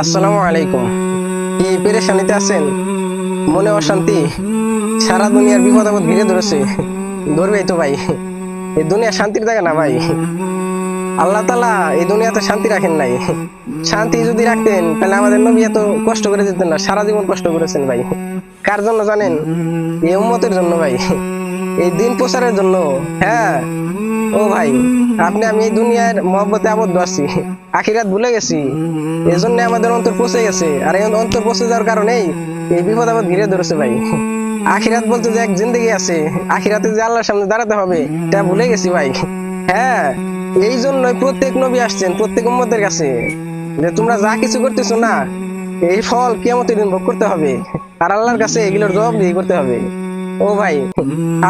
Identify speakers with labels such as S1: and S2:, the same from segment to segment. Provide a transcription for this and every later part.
S1: আসসালামু আলাইকুম। কি পেরেশানিতে আছেন? মনে অশান্তি, সারা দুনিয়ার বিপদ আপদ ঘিরে ধরেছে। ধরবেই তো ভাই, এই দুনিয়া শান্তির জায়গা না ভাই। আল্লাহ তাআলা এই দুনিয়াতে শান্তি রাখেন নাই। শান্তি যদি রাখতেন তাহলে আমাদের নবী এত কষ্ট করে যেতেন না, সারা জীবন কষ্ট করেছেন ভাই। কার জন্য জানেন? এই উম্মতের জন্য ভাই, এই দিন প্রচারের জন্য। হ্যাঁ ও ভাই, আপনি আমি এই দুনিয়ার মহব্বতে আবদ্ধ আছি, আখিরাত ভুলে গেছি। এই জন্য আমাদের অন্তর পচে গেছে, আর এই অন্তর পচে যাওয়ার কারণেই এই বিপদ আপদ ঘিরে ধরেছে ভাই। আখিরাত বলতে যে এক জিন্দগি আছে, আখিরাতে যে আল্লাহর সামনে দাঁড়াতে হবে, তা ভুলে গেছি ভাই। হ্যাঁ, এই জন্যই প্রত্যেক নবী আসছেন প্রত্যেক উম্মতের কাছে, যে তোমরা যা কিছু করতেছো না, এই ফল কিয়ামতের দিন ভোগ করতে হবে, আর আল্লাহর কাছে এগুলোর জবাবদিহি করতে হবে। ও ভাই,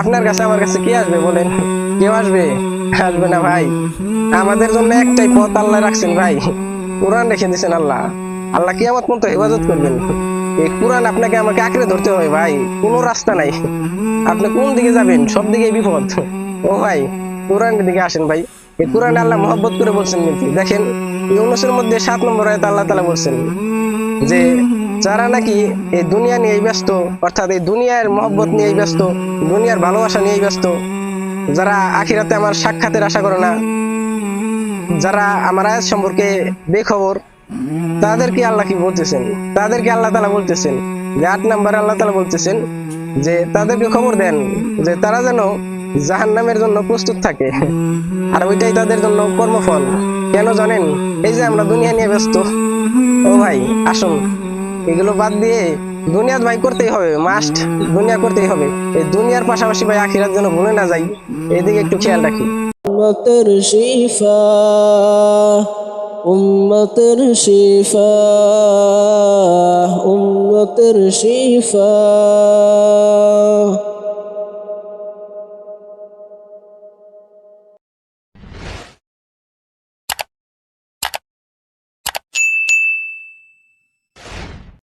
S1: আপনার কাছে আমার কাছে কে আসবে বলেন? কেউ আসবে? আসবে না ভাই। আমাদের জন্য একটাই পথ আল্লাহ রাখছেন ভাই, কোরআন রেখে দিয়েছেন আল্লাহ। আল্লাহ কিয়ামত পর্যন্ত হেফাজত করবেন। এই কোরআন আপনাকে আমাকে আঁকড়ে ধরতে হবে ভাই, কোনো রাস্তা নাই। আপনি কোন দিকে যাবেন? সব দিকে বিপদ। ও ভাই, কোরআনের দিকে আসেন ভাই। এই কোরআনে আল্লাহ মহব্বত করে বলছেন, কিন্তু দেখেন ইউনূসের মধ্যে ৭ নম্বর আয়াতে আল্লাহ তাআলা বলছেন যে যারা নাকি এই দুনিয়া নিয়ে ব্যস্ত, অর্থাৎ এই দুনিয়ার মহব্বত নিয়ে ব্যস্ত, দুনিয়ার ভালোবাসা নিয়ে ব্যস্ত, যারা আখিরাতে আমার সাক্ষাতের আশা করে না, যারা আমার আয়াত সম্পর্কে বেখবর, তাদেরকে আল্লাহ কি বলতেছেন? তাদেরকে আল্লাহ তাআলা বলতেছেন যে ৮ নম্বরে আল্লাহ তাআলা বলতেছেন যে তাদেরকে খবর দেন যে তারা যেন জাহান্নামের জন্য প্রস্তুত থাকে, আর ওইটাই তাদের জন্য কর্মফল। কেন জানেন? এই যে আমরা দুনিয়া নিয়ে ব্যস্ত। ও ভাই আসুন, এগুলো বাদ দিয়ে দুনিয়া ভাই করতেই হবে, মাস্ট। দুনিয়া করতেই হবে। এই দুনিয়ার পাশাপাশি ভাই আখিরাত যেন ভুলে না যাই, এদিকে একটু খেয়াল রাখি।
S2: উম্মতের শিফা, উম্মতের শিফা, উম্মতের শিফা।